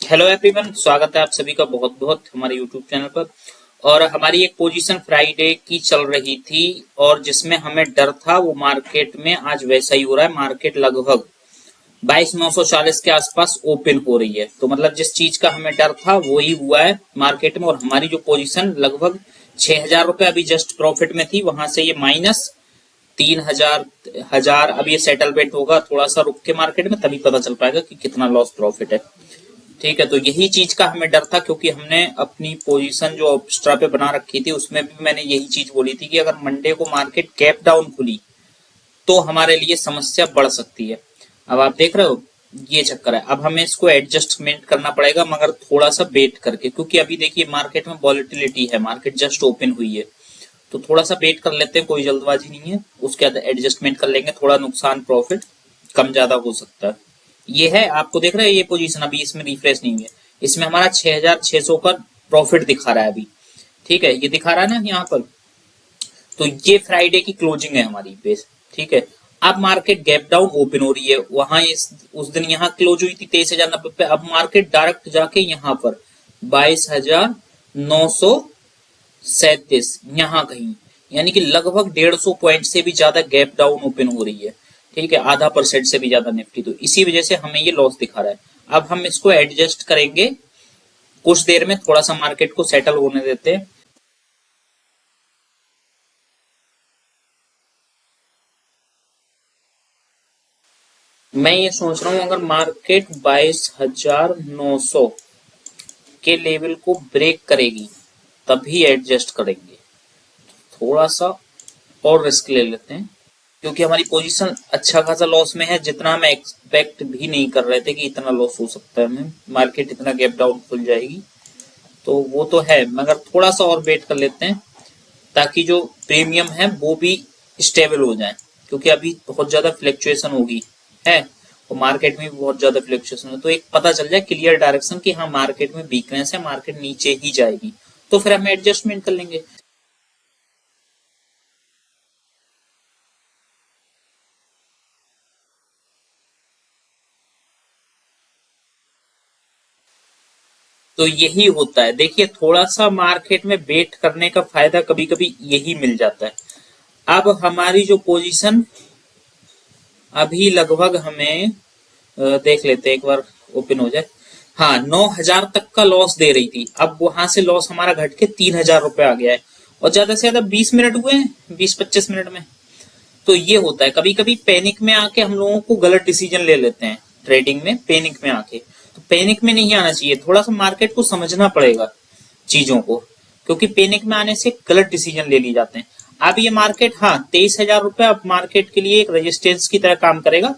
Hello everyone, स्वागत है आप सभी का बहुत बहुत हमारे यूट्यूब चैनल पर। और हमारी एक पोजीशन फ्राइडे की चल रही थी और जिसमें हमें डर था वो मार्केट में आज वैसा ही हो रहा है। मार्केट लगभग 22,940 के आसपास ओपन हो रही है। तो मतलब जिस चीज का हमें डर था वो ही हुआ है मार्केट में। और हमारी जो पोजीशन लगभग 6,000 रुपए अभी जस्ट प्रॉफिट में थी, वहां से ये माइनस 3,000 अब ये सेटलमेंट होगा। थोड़ा सा रुक के मार्केट में तभी पता चल पाएगा कि कितना लॉस प्रॉफिट है। ठीक है, तो यही चीज का हमें डर था क्योंकि हमने अपनी पोजीशन जो एक्स्ट्रा पे बना रखी थी उसमें भी मैंने यही चीज बोली थी कि अगर मंडे को मार्केट गैप डाउन खुली तो हमारे लिए समस्या बढ़ सकती है। अब आप देख रहे हो ये चक्कर है। अब हमें इसको एडजस्टमेंट करना पड़ेगा मगर थोड़ा सा वेट करके, क्योंकि अभी देखिए मार्केट में वॉलेटिलिटी है, मार्केट जस्ट ओपन हुई है। तो थोड़ा सा वेट कर लेते हैं, कोई जल्दबाजी नहीं है। उसके बाद एडजस्टमेंट कर लेंगे, थोड़ा नुकसान प्रॉफिट कम ज्यादा हो सकता है। ये है, आपको देख रहे हैं ये पोजीशन अभी इसमें रिफ्रेश नहीं है। इसमें हमारा 6,600 का प्रॉफिट दिखा रहा है अभी। ठीक है, ये दिखा रहा है ना यहाँ पर। तो ये फ्राइडे की क्लोजिंग है हमारी बेस। ठीक है, अब मार्केट गैप डाउन ओपन हो रही है। वहां उस दिन यहाँ क्लोज हुई थी 23,090 पे। अब मार्केट डायरेक्ट जाके यहाँ पर 22,937 यहाँ कहीं, यानी कि लगभग 150 पॉइंट से भी ज्यादा गैप डाउन ओपन हो रही है। ठीक है, आधा परसेंट से भी ज्यादा निफ्टी। तो इसी वजह से हमें ये लॉस दिखा रहा है। अब हम इसको एडजस्ट करेंगे कुछ देर में, थोड़ा सा मार्केट को सेटल होने देते हैं। मैं ये सोच रहा हूँ अगर मार्केट 22,900 के लेवल को ब्रेक करेगी तभी एडजस्ट करेंगे। थोड़ा सा और रिस्क ले लेते हैं क्योंकि हमारी पोजीशन अच्छा खासा लॉस में है, जितना हम एक्सपेक्ट भी नहीं कर रहे थे कि इतना लॉस हो सकता है। हमें मार्केट इतना गैप डाउन खुल जाएगी तो वो तो है, मगर थोड़ा सा और वेट कर लेते हैं ताकि जो प्रीमियम है वो भी स्टेबल हो जाए। क्योंकि अभी बहुत ज्यादा फ्लक्चुएशन होगी है, और मार्केट में भी बहुत ज्यादा फ्लक्चुएशन है। तो एक पता चल जाए क्लियर डायरेक्शन कि हाँ मार्केट में वीकनेस है, मार्केट नीचे ही जाएगी, तो फिर हम एडजस्टमेंट कर लेंगे। तो यही होता है, देखिए थोड़ा सा मार्केट में वेट करने का फायदा कभी कभी यही मिल जाता है। अब हमारी जो पोजीशन अभी लगभग हमें देख लेते हैं एक बार, ओपन हो जाए। हाँ, 9,000 तक का लॉस दे रही थी। अब वहां से लॉस हमारा घट के 3,000 रुपए आ गया है। और ज्यादा से ज्यादा 20 मिनट हुए हैं, 20-25 मिनट में। तो ये होता है, कभी कभी पैनिक में आके हम लोगों को गलत डिसीजन ले लेते हैं ट्रेडिंग में, पैनिक में आके। तो पैनिक में नहीं आना चाहिए, थोड़ा सा मार्केट को समझना पड़ेगा चीजों को, क्योंकि पैनिक में आने से गलत डिसीजन ले लिए जाते हैं। अब ये मार्केट, हाँ 23,000 रुपए अब मार्केट के लिए एक रेजिस्टेंस की तरह काम करेगा।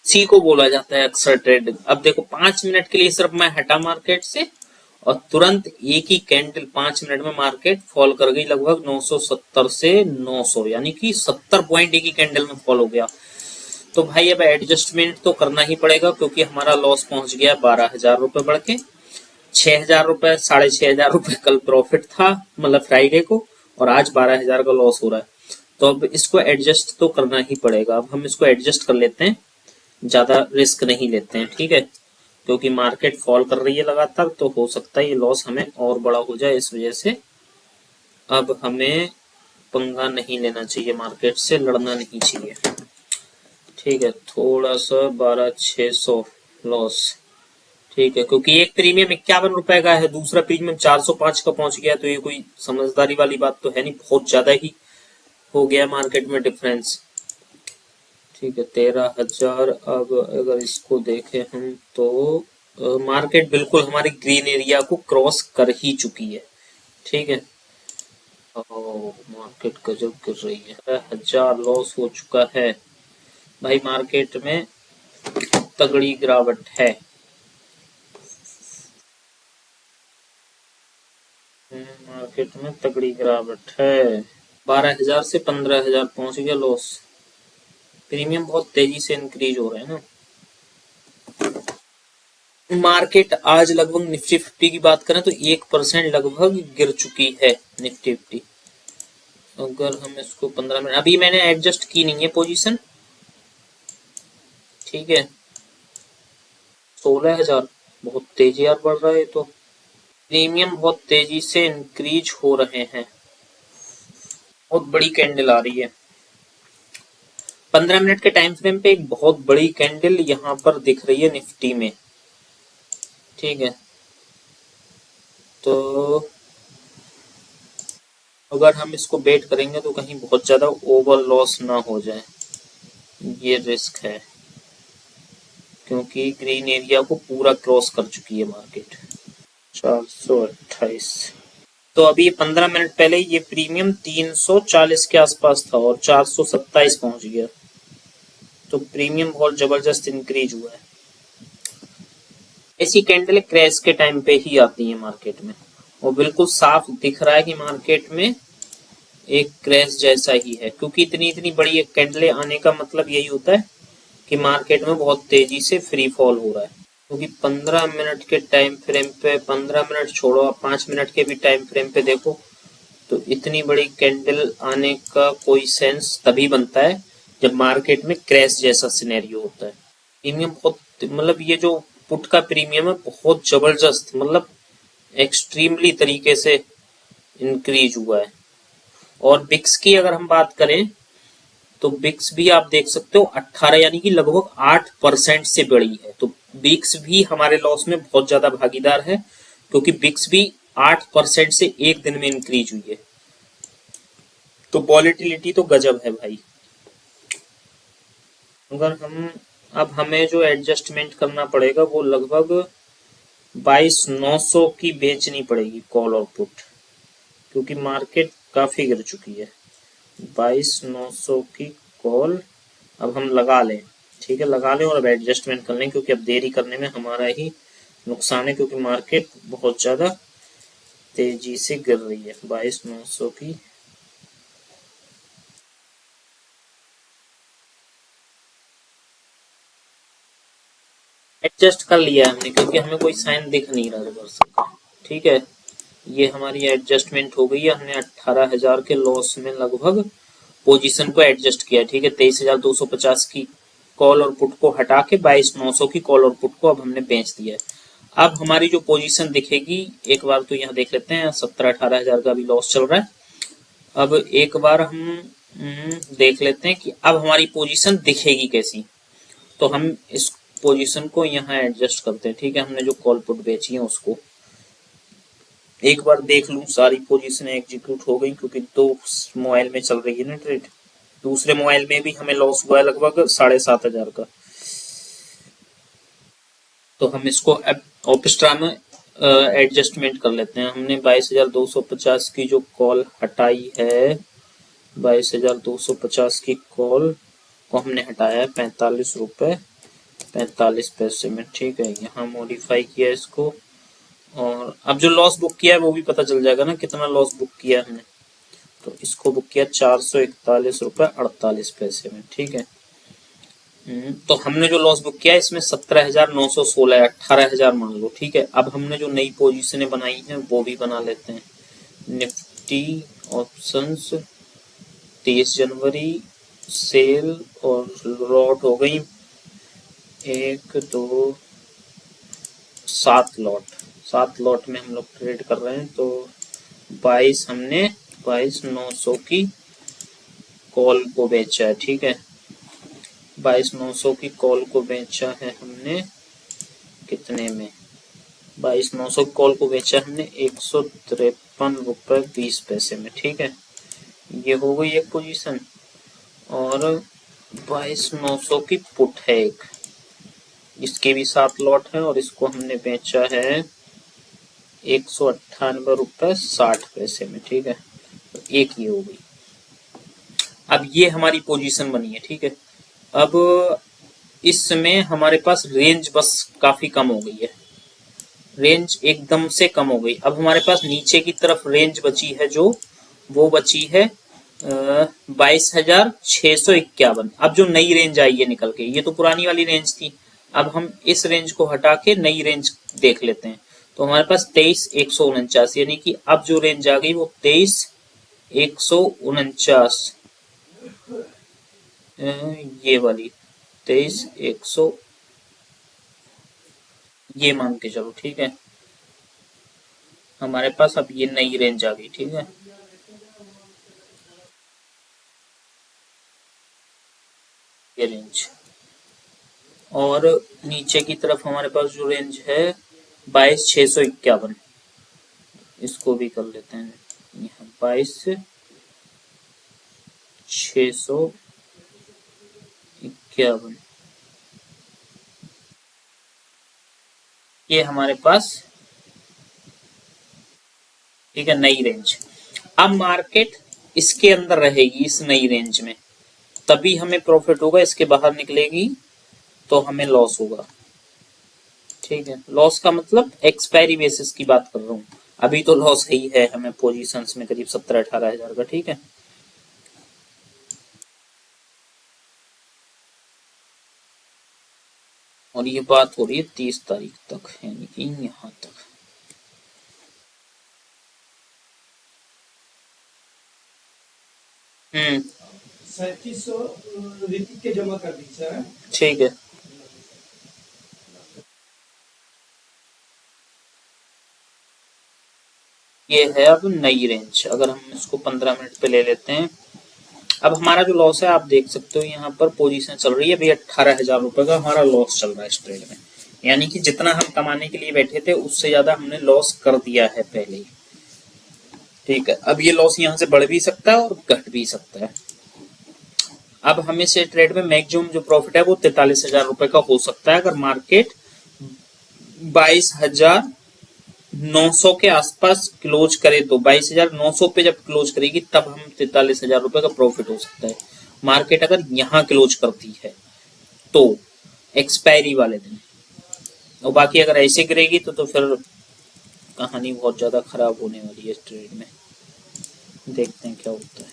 सी को बोला जाता है अक्सर ट्रेड। अब देखो 5 मिनट के लिए सिर्फ मैं हटा मार्केट से और तुरंत एक ही कैंडल 5 मिनट में मार्केट फॉल कर गई लगभग 970 से 900, यानी कि 70 पॉइंट एक ही कैंडल में फॉल हो गया। तो भाई अब एडजस्टमेंट तो करना ही पड़ेगा क्योंकि हमारा लॉस पहुंच गया 12,000 रुपए बढ़ के 6,000 रुपए। 6,500 रुपए कल प्रॉफिट था, मतलब फ्राइडे को, और आज 12,000 का लॉस हो रहा है। तो अब इसको एडजस्ट तो करना ही पड़ेगा। अब हम इसको एडजस्ट कर लेते हैं, ज्यादा रिस्क नहीं लेते हैं। ठीक है, क्योंकि मार्केट फॉल कर रही है लगातार, तो हो सकता है ये लॉस हमें और बड़ा हो जाए। इस वजह से अब हमें पंगा नहीं लेना चाहिए, मार्केट से लड़ना नहीं चाहिए। ठीक है, थोड़ा सा 12,600 लॉस। ठीक है, क्योंकि एक प्रीमियम 51 रुपए का है, दूसरा प्रीमियम 405 का पहुंच गया। तो ये कोई समझदारी वाली बात तो है नहीं, बहुत ज्यादा ही हो गया मार्केट में डिफरेंस। ठीक है, 13,000। अब अगर इसको देखें हम तो मार्केट बिल्कुल हमारी ग्रीन एरिया को क्रॉस कर ही चुकी है। ठीक है, मार्केट गजब गिर रही है, 1,000 लॉस हो चुका है भाई। मार्केट में तगड़ी गिरावट है। मार्केट में तगड़ी गिरावट है। 12,000 से 15,000 पहुंच गया लॉस। प्रीमियम बहुत तेजी से इंक्रीज हो रहे हैं ना। मार्केट आज लगभग निफ्टी 50 की बात करें तो 1% लगभग गिर चुकी है निफ्टी 50। अगर हम इसको 15 मिनट, अभी मैंने एडजस्ट की नहीं है पोजीशन, ठीक है। 16,000 बहुत तेजी यार बढ़ रहा है तो। प्रीमियम बहुत तेजी से इंक्रीज हो रहे हैं, बहुत बड़ी कैंडल आ रही है। 15 मिनट के टाइम फ्रेम पे एक बहुत बड़ी कैंडल यहाँ पर दिख रही है निफ्टी में, ठीक है। तो अगर हम इसको बेट करेंगे तो कहीं बहुत ज्यादा ओवर लॉस ना हो जाए, ये रिस्क है, क्योंकि ग्रीन एरिया को पूरा क्रॉस कर चुकी है मार्केट। 428। तो अभी 15 मिनट पहले ये प्रीमियम 340 के आसपास था और 427 पहुंच गया, तो प्रीमियम बहुत जबरदस्त इंक्रीज हुआ है। ऐसी कैंडल क्रैश के टाइम पे ही आती है मार्केट में, और बिल्कुल साफ दिख रहा है कि मार्केट में एक क्रैश जैसा ही है, क्योंकि इतनी इतनी बड़ी एक कैंडल आने का मतलब यही होता है कि मार्केट में बहुत तेजी से फ्री फॉल हो रहा है। क्योंकि 15 मिनट के टाइम फ्रेम पे, 15 मिनट छोड़ो आप 5 मिनट के भी टाइम फ्रेम पे देखो, तो इतनी बड़ी कैंडल आने का कोई सेंस तभी बनता है जब मार्केट में क्रैश जैसा सिनेरियो होता है। प्रीमियम बहुत, मतलब ये जो पुट का प्रीमियम है बहुत जबरदस्त, मतलब एक्सट्रीमली तरीके से इंक्रीज हुआ है। और बिक्स की अगर हम बात करें तो बिक्स भी आप देख सकते हो 18 यानी कि लगभग 8% से बढ़ी है। तो बिक्स भी हमारे लॉस में बहुत ज्यादा भागीदार है, क्योंकि बिक्स भी 8% से एक दिन में इंक्रीज हुई है। तो वॉलेटिलिटी तो गजब है भाई। अगर हम, अब हमें जो एडजस्टमेंट करना पड़ेगा वो लगभग 22,900 की बेचनी पड़ेगी कॉल और पुट, क्योंकि मार्केट काफी गिर चुकी है। 22,900 की कॉल अब हम लगा लें, ठीक है, लगा लें और अब एडजस्टमेंट कर लें, क्योंकि अब देरी करने में हमारा ही नुकसान है, क्योंकि मार्केट बहुत ज्यादा तेजी से गिर रही है। 22,900 की एडजस्ट कर लिया हमने, क्योंकि हमें कोई साइन दिख नहीं रहा रिवर्सल का, ठीक है। ये हमारी एडजस्टमेंट हो गई है, हमने 18,000 के लॉस में लगभग पोजीशन को एडजस्ट किया, ठीक है। 23,250 की कॉल और पुट को हटा के 22,900 की कॉल और पुट को अब हमने बेच दिया है। अब हमारी जो पोजीशन दिखेगी, एक बार तो यहाँ देख लेते हैं, 17-18,000 का भी लॉस चल रहा है। अब एक बार हम देख लेते हैं कि अब हमारी पोजीशन दिखेगी कैसी। तो हम इस पोजीशन को यहाँ एडजस्ट करते हैं, ठीक है। हमने जो कॉल पुट बेची है उसको एक बार देख लूं, सारी पोजीशन एग्जीक्यूट हो गई, क्योंकि दो मोबाइल में चल रही है ना ट्रेड। दूसरे मोबाइल में भी हमें लॉस हुआ है लगभग 7,500 का। तो हम इसको ऑपिस्ट्रा में एडजस्टमेंट कर लेते हैं। हमने 22,250 की जो कॉल हटाई है, 22,250 की कॉल को हमने हटाया है 45 रुपए 45 पैसे में, ठीक है। यहाँ मॉडिफाई किया इसको, और अब जो लॉस बुक किया है वो भी पता चल जाएगा ना कितना लॉस बुक किया है हमने। तो इसको बुक किया 441 रुपए 48 पैसे में, ठीक है। तो हमने जो लॉस बुक किया है इसमें 17,916 है, 18,000 मान लो, ठीक है। अब हमने जो नई पोजीशनें बनाई हैं वो भी बना लेते हैं। निफ्टी ऑप्शंस 30 जनवरी सेल और लॉट हो गई 1 2 7 लॉट। 7 लॉट में हम लोग ट्रेड कर रहे हैं। तो 22,900 की कॉल को बेचा है, ठीक है। 22,900 की कॉल को बेचा है हमने कितने में, 22,900 की कॉल को बेचा हमने 153 रुपए 20 पैसे में, ठीक है। ये हो गई एक पोजीशन। और 22,900 की पुट है एक, इसके भी 7 लॉट है और इसको हमने बेचा है 198 रुपए 60 पैसे में, ठीक है। तो एक ये हो गई। अब ये हमारी पोजीशन बनी है, ठीक है। अब इसमें हमारे पास रेंज बस काफी कम हो गई है, रेंज एकदम से कम हो गई। अब हमारे पास नीचे की तरफ रेंज बची है, जो वो बची है 22,651। अब जो नई रेंज आई है निकल के, ये तो पुरानी वाली रेंज थी। अब हम इस रेंज को हटा के नई रेंज देख लेते हैं। तो हमारे पास 23,149, यानी कि अब जो रेंज आ गई वो 23,149, ये वाली 23,100, ये मान के चलो, ठीक है। हमारे पास अब ये नई रेंज आ गई, ठीक है। ये रेंज, और नीचे की तरफ हमारे पास जो रेंज है 22,651, इसको भी कर लेते हैं यहाँ 22,651, ये हमारे पास, ठीक है, नई रेंज। अब मार्केट इसके अंदर रहेगी, इस नई रेंज में, तभी हमें प्रॉफिट होगा। इसके बाहर निकलेगी तो हमें लॉस होगा, ठीक है। लॉस का मतलब एक्सपायरी बेसिस की बात कर रहा हूँ। अभी तो लॉस ही है हमें पोजीशंस में करीब 17-18 हजार का, ठीक है। और ये बात हो रही है 30 तारीख तक, यानी कि यहाँ तक। हम्म, 3700 ऋतिक के जमा कर दीजिए, ठीक है। ये है अब नई रेंज। अगर हम इसको 15 मिनट पे ले लेते हैं, अब हमारा जो लॉस है आप देख सकते हो, यहाँ पर पोजीशन चल रही है भाई 18,000 रुपए का हमारा लॉस चल रहा है इस ट्रेड में। यानी कि जितना हम कमाने के लिए बैठे थे उससे ज्यादा हमने लॉस कर दिया है पहले ही, ठीक है। अब ये लॉस यहाँ से बढ़ भी सकता है और घट भी सकता है। अब हमें से ट्रेड में मैक्सिमम जो प्रॉफिट है वो 43,000 रुपए का हो सकता है, अगर मार्केट 22,900 के आसपास क्लोज करे तो। 22,900 पे जब क्लोज करेगी तब हम 43,000 रुपए का प्रॉफिट हो सकता है, मार्केट अगर यहाँ क्लोज करती है तो, एक्सपायरी वाले दिन। और बाकी अगर ऐसे गिरेगी तो फिर कहानी बहुत ज्यादा खराब होने वाली है इस ट्रेड में। देखते हैं क्या होता है।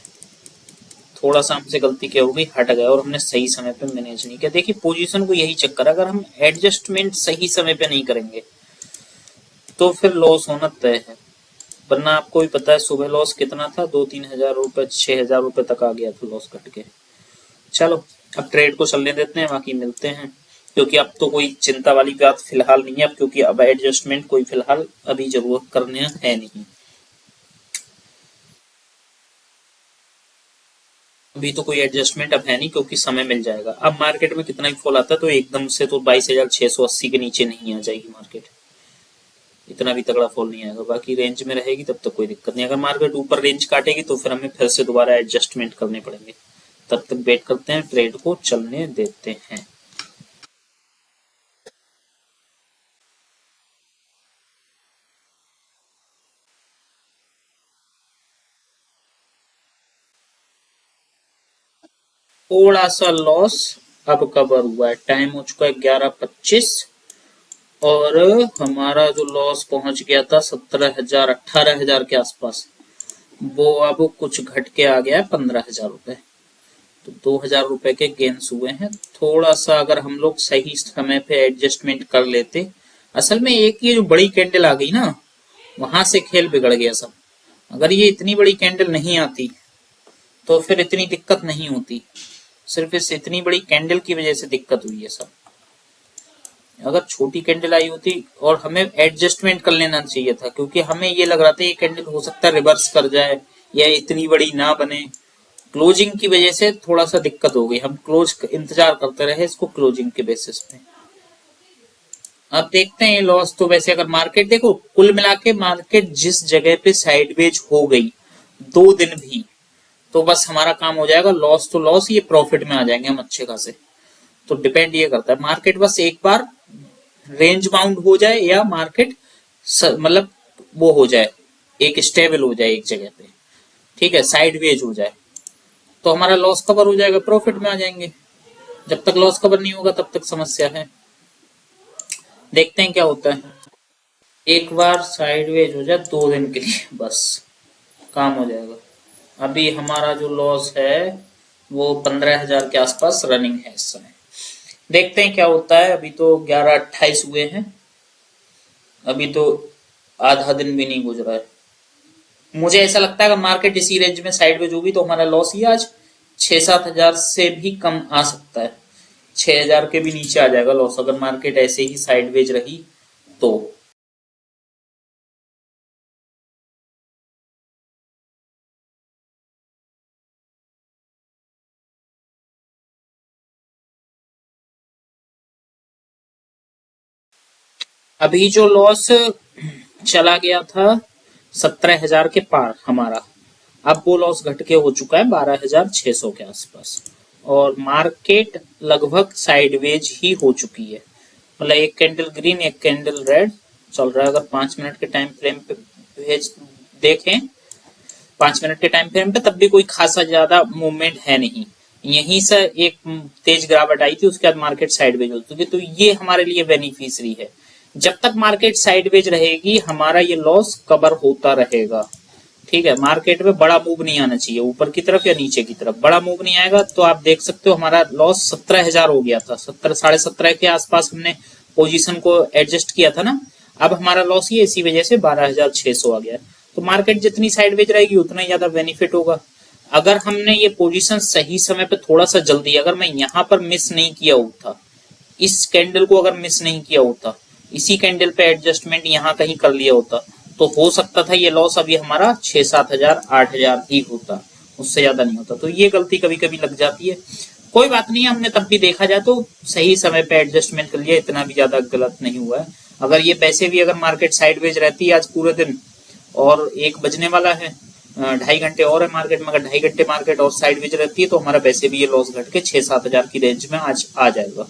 थोड़ा सा हमसे गलती क्या हो गई, हट गया और हमने सही समय पे मैनेज नहीं किया। देखिए पोजीशन को यही चक्कर, अगर हम एडजस्टमेंट सही समय पे नहीं करेंगे तो फिर लॉस होना तय है। वरना आपको भी पता है सुबह लॉस कितना था, 2-3 हजार रुपए, 6,000 रुपए तक आ गया था लॉस कट के। चलो अब ट्रेड को चलने देते हैं, बाकी मिलते हैं। क्योंकि अब तो कोई चिंता वाली बात फिलहाल नहीं है, अब क्योंकि अब एडजस्टमेंट कोई फिलहाल अभी जरूरत करने है नहीं। अभी तो कोई एडजस्टमेंट अब है नहीं, क्योंकि समय मिल जाएगा। अब मार्केट में कितना ही फॉल आता है तो एकदम से तो 22,680 के नीचे नहीं आ जाएगी मार्केट, इतना भी तगड़ा फॉल नहीं आएगा। बाकी रेंज में रहेगी तब तक कोई दिक्कत नहीं। अगर मार्केट ऊपर रेंज काटेगी तो फिर हमें फिर से दोबारा एडजस्टमेंट करने पड़ेंगे। तब तक वेट करते हैं, ट्रेड को चलने देते हैं। थोड़ा सा लॉस अब कवर हुआ है, टाइम हो चुका है 11:25, और हमारा जो लॉस पहुंच गया था 17,000 18,000 के आसपास, वो अब कुछ घट के आ गया है 15,000 रुपए। तो 2,000 रुपए के गेन्स हुए हैं। थोड़ा सा अगर हम लोग सही समय पे एडजस्टमेंट कर लेते, असल में एक ये जो बड़ी कैंडल आ गई ना, वहां से खेल बिगड़ गया सब। अगर ये इतनी बड़ी कैंडल नहीं आती तो फिर इतनी दिक्कत नहीं होती, सिर्फ इस इतनी बड़ी कैंडल की वजह से दिक्कत हुई है सब। अगर छोटी कैंडल आई होती, और हमें एडजस्टमेंट कर लेना चाहिए था, क्योंकि हमें ये लग रहा था ये कैंडल हो सकता है रिवर्स कर जाए या इतनी बड़ी ना बने। क्लोजिंग की वजह से थोड़ा सा दिक्कत हो गई, हम क्लोज इंतजार करते रहे इसको क्लोजिंग के बेसिस पे। अब देखते हैं ये लॉस तो, वैसे अगर मार्केट देखो कुल मिला के मार्केट जिस जगह पे साइडवेज हो गई 2 दिन भी, तो बस हमारा काम हो जाएगा। लॉस तो लॉस, ये प्रॉफिट में आ जाएंगे हम अच्छे खासे। तो डिपेंड ये करता है, मार्केट बस एक बार रेंज बाउंड हो जाए या मार्केट मतलब वो हो जाए, एक स्टेबल हो जाए एक जगह पे, ठीक है, साइडवेज हो जाए, तो हमारा लॉस कवर हो जाएगा, प्रॉफिट में आ जाएंगे। जब तक लॉस कवर नहीं होगा तब तक समस्या है। देखते हैं क्या होता है। एक बार साइडवेज हो जाए 2 दिन के लिए, बस काम हो जाएगा। अभी हमारा जो लॉस है वो 15,000 के आसपास रनिंग है इस समय। देखते हैं क्या होता है। अभी तो 11:28 हुए हैं, अभी तो आधा दिन भी नहीं गुजरा है। मुझे ऐसा लगता है अगर मार्केट इसी रेंज में साइडवेज होगी तो हमारा लॉस ही आज 6-7 हजार से भी कम आ सकता है। 6,000 के भी नीचे आ जाएगा लॉस अगर मार्केट ऐसे ही साइडवेज रही तो। अभी जो लॉस चला गया था 17,000 के पार हमारा, अब वो लॉस घट के हो चुका है 12,600 के आसपास, और मार्केट लगभग साइडवेज ही हो चुकी है। मतलब एक कैंडल ग्रीन एक कैंडल रेड चल रहा है। अगर 5 मिनट के टाइम फ्रेम पे भेज देखें, 5 मिनट के टाइम फ्रेम पे, तब भी कोई खासा ज्यादा मूवमेंट है नहीं। यहीं से एक तेज गिरावट आई थी, उसके बाद मार्केट साइडवेज हो चुकी, तो ये हमारे लिए बेनिफिशियरी है। जब तक मार्केट साइडवेज रहेगी हमारा ये लॉस कवर होता रहेगा। ठीक है, मार्केट में बड़ा मूव नहीं आना चाहिए, ऊपर की तरफ या नीचे की तरफ बड़ा मूव नहीं आएगा तो आप देख सकते हो हमारा लॉस 17,000 हो गया था। 17 साढ़े 17 के आसपास हमने पोजीशन को एडजस्ट किया था ना। अब हमारा लॉस ही इसी वजह से 12,600 आ गया। तो मार्केट जितनी साइडवेज रहेगी उतना ही ज्यादा बेनिफिट होगा। अगर हमने ये पोजीशन सही समय पे थोड़ा सा जल्दी, अगर मैं यहाँ पर मिस नहीं किया होता, इस कैंडल को अगर मिस नहीं किया होता, इसी कैंडल पे एडजस्टमेंट यहाँ कहीं कर लिया होता, तो हो सकता था ये लॉस अभी हमारा 6-7 हजार 8 हजार ही होता, उससे ज्यादा नहीं होता। तो ये गलती कभी कभी लग जाती है। कोई बात नहीं है, हमने तब भी देखा जाए तो सही समय पे एडजस्टमेंट कर लिया, इतना भी ज्यादा गलत नहीं हुआ है। अगर ये पैसे भी अगर मार्केट साइडवेज रहती है आज पूरे दिन, और 1 बजने वाला है, 2.5 घंटे और है मार्केट में, अगर 2.5 घंटे मार्केट और साइडवेज रहती है तो हमारा पैसे भी ये लॉस घट के 6-7 हजार की रेंज में आज आ जाएगा।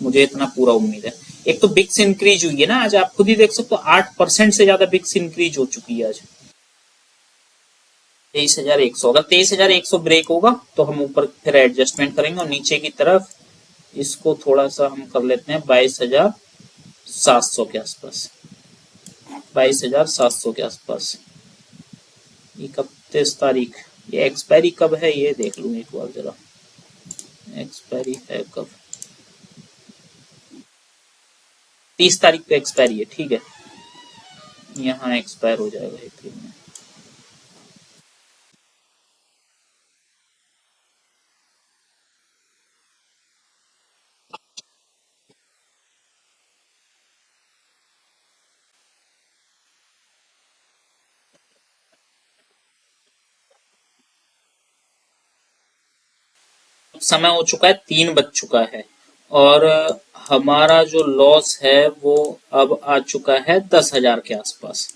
मुझे इतना पूरा उम्मीद है। एक तो बिक्स इंक्रीज हुई है ना आज, आप खुद ही देख सकते हो 8% से ज्यादा बिक्स इंक्रीज हो चुकी है आज। 23,100, अगर 23,100 ब्रेक होगा तो हम ऊपर फिर एडजस्टमेंट करेंगे, और नीचे की तरफ इसको थोड़ा सा हम कर लेते हैं 22,700 के आसपास। 22,700 के आसपास 31 तारीख, ये एक्सपायरी कब है ये देख लूँ एक बार जरा। एक्सपायरी है कब? 30 तारीख पे एक्सपायरी है, ठीक है, यहाँ एक्सपायर हो जाएगा अप्रैल में। समय हो चुका है, 3 बज चुका है, और हमारा जो लॉस है वो अब आ चुका है 10,000 के आसपास।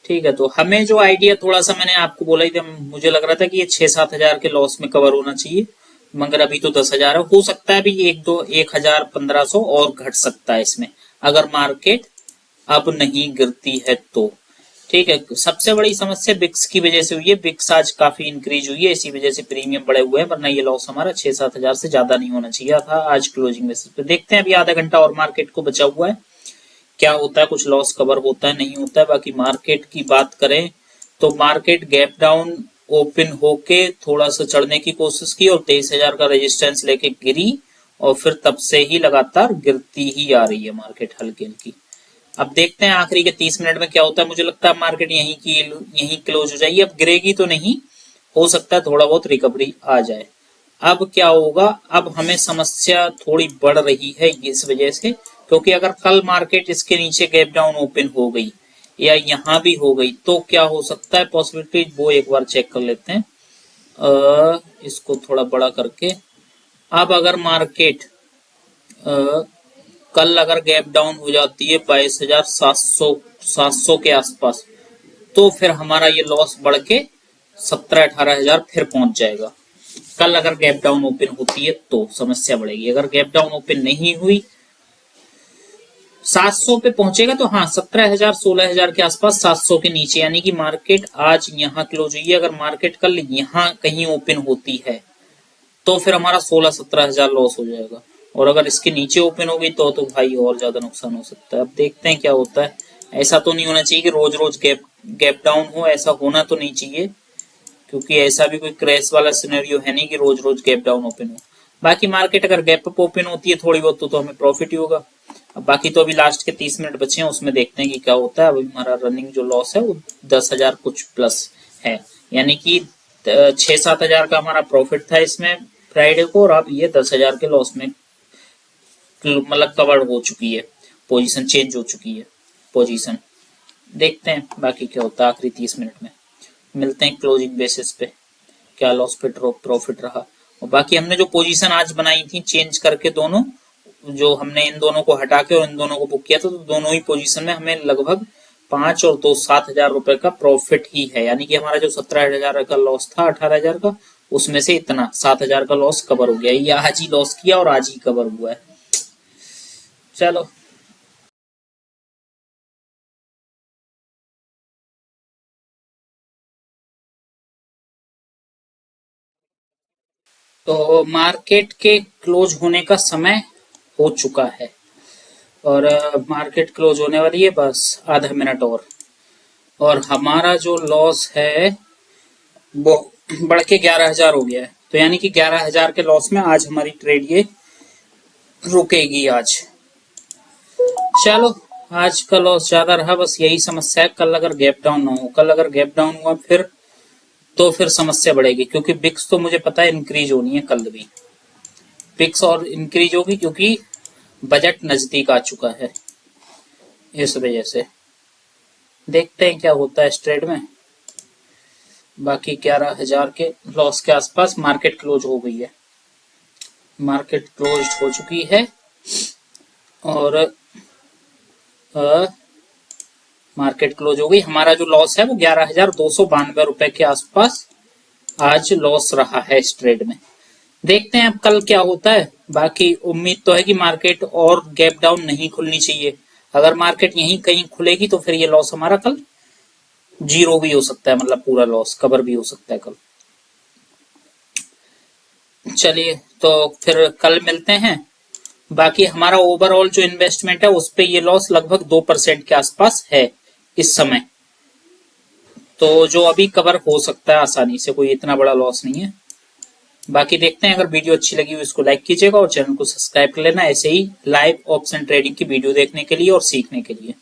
ठीक है, तो हमें जो आइडिया थोड़ा सा मैंने आपको बोला ही था, मुझे लग रहा था कि ये 6-7 हजार के लॉस में कवर होना चाहिए, मगर अभी तो 10,000 है। हो सकता है अभी 1,1500 और घट सकता है इसमें, अगर मार्केट अब नहीं गिरती है तो। ठीक है, सबसे बड़ी समस्या बिक्स की वजह से हुई है। बिक्स आज काफी इंक्रीज हुई है, इसी वजह से प्रीमियम बढ़े हुए हैं, वरना ये लॉस हमारा 6-7 हजार से ज्यादा नहीं होना चाहिए था आज क्लोजिंग बेसिस पे। देखते हैं अभी आधा घंटा और मार्केट को बचा हुआ है, क्या होता है, कुछ लॉस कवर होता है नहीं होता है। बाकी मार्केट की बात करें तो मार्केट गैप डाउन ओपन होके थोड़ा सा चढ़ने की कोशिश की और 23,000 का रेजिस्टेंस लेके गिरी, और फिर तब से ही लगातार गिरती ही आ रही है मार्केट हल्की हल्की। अब देखते हैं आखिरी के 30 मिनट में क्या होता है। मुझे लगता है मार्केट यहीं क्लोज हो जाएगी, अब गिरेगी तो नहीं, हो सकता है थोड़ा बहुत रिकवरी आ जाए। अब क्या होगा, अब हमें समस्या थोड़ी बढ़ रही है इस वजह से, क्योंकि अगर कल मार्केट इसके नीचे गैप डाउन ओपन हो गई या यहाँ भी हो गई तो क्या हो सकता है पॉसिबिलिटी, वो एक बार चेक कर लेते हैं। इसको थोड़ा बड़ा करके, अब अगर मार्केट कल अगर गैप डाउन हो जाती है 22,700 के आसपास, तो फिर हमारा ये लॉस बढ़ के 17-18 हजार फिर पहुंच जाएगा। कल अगर गैप डाउन ओपन होती है तो समस्या बढ़ेगी, अगर गैप डाउन ओपन नहीं हुई 700 पे पहुंचेगा तो हाँ 17,000 16,000 के आसपास, 700 के नीचे, यानी कि मार्केट आज यहाँ क्लोज हुई है। अगर मार्केट कल यहाँ कहीं ओपन होती है तो फिर हमारा 16-17 हजार लॉस हो जाएगा, और अगर इसके नीचे ओपन हो गई तो भाई और ज्यादा नुकसान हो सकता है। अब देखते हैं क्या होता है। ऐसा तो नहीं होना चाहिए कि रोज रोज गैप डाउन हो, ऐसा होना तो नहीं चाहिए। क्योंकि ऐसा भी कोई क्रैश वाला सिनेरियो है नहीं कि रोज रोज गैप डाउन ओपन हो। बाकी मार्केट अगर गैप अप ओपन होती है थोड़ी बहुत तो हमें प्रॉफिट ही होगा। अब बाकी तो अभी लास्ट के 30 मिनट बचे हैं, उसमें देखते हैं कि क्या होता है। अभी हमारा रनिंग जो लॉस है वो 10,000 कुछ प्लस है, यानी कि 6-7 हजार का हमारा प्रॉफिट था इसमें फ्राइडे को, और अब ये 10,000 के लॉस में मतलब कवर हो चुकी है, पोजीशन चेंज हो चुकी है पोजीशन। देखते हैं बाकी क्या होता है आखिरी 30 मिनट में। मिलते हैं क्लोजिंग बेसिस पे क्या लॉस पे प्रॉफिट रहा। और बाकी हमने जो पोजीशन आज बनाई थी चेंज करके दोनों, जो हमने इन दोनों को हटा के और इन दोनों को बुक किया था, तो दोनों ही पोजीशन में हमें लगभग 5 और 2 7,000 रुपए का प्रॉफिट ही है। यानी कि हमारा जो 17,000 का लॉस था 18,000 का, उसमें से इतना 7,000 का लॉस कवर हो गया। ये आज ही लॉस किया और आज ही कवर हुआ है। चलो तो मार्केट के क्लोज होने का समय हो चुका है, और मार्केट क्लोज होने वाली है, बस आधा मिनट और हमारा जो लॉस है वो बढ़ के 11,000 हो गया है। तो यानी कि 11,000 के लॉस में आज हमारी ट्रेड ये रुकेगी आज। चलो आज का लॉस ज्यादा रहा, बस यही समस्या है। कल अगर गैप डाउन ना हो, कल अगर गैप डाउन हुआ फिर समस्या बढ़ेगी, क्योंकि बिक्स तो मुझे पता है इंक्रीज होनी है कल भी। बिक्स और इंक्रीज होगी क्योंकि बजट नजदीक आ चुका है, इस वजह से। देखते हैं क्या होता है इस ट्रेड में। बाकी 11,000 के लॉस के आसपास मार्केट क्लोज हो गई है, मार्केट क्लोज हो चुकी है, और मार्केट क्लोज हो गई। हमारा जो लॉस है वो 11,292 रुपए के आसपास आज लॉस रहा है इस ट्रेड में। देखते हैं अब कल क्या होता है। बाकी उम्मीद तो है कि मार्केट और गैप डाउन नहीं खुलनी चाहिए। अगर मार्केट यहीं कहीं खुलेगी तो फिर ये लॉस हमारा कल जीरो भी हो सकता है, मतलब पूरा लॉस कवर भी हो सकता है कल। चलिए तो फिर कल मिलते हैं। बाकी हमारा ओवरऑल जो इन्वेस्टमेंट है उस पे ये लॉस लगभग 2% के आसपास है इस समय, तो जो अभी कवर हो सकता है आसानी से, कोई इतना बड़ा लॉस नहीं है। बाकी देखते हैं, अगर वीडियो अच्छी लगी हो इसको लाइक कीजिएगा और चैनल को सब्सक्राइब कर लेना ऐसे ही लाइव ऑप्शन ट्रेडिंग की वीडियो देखने के लिए और सीखने के लिए।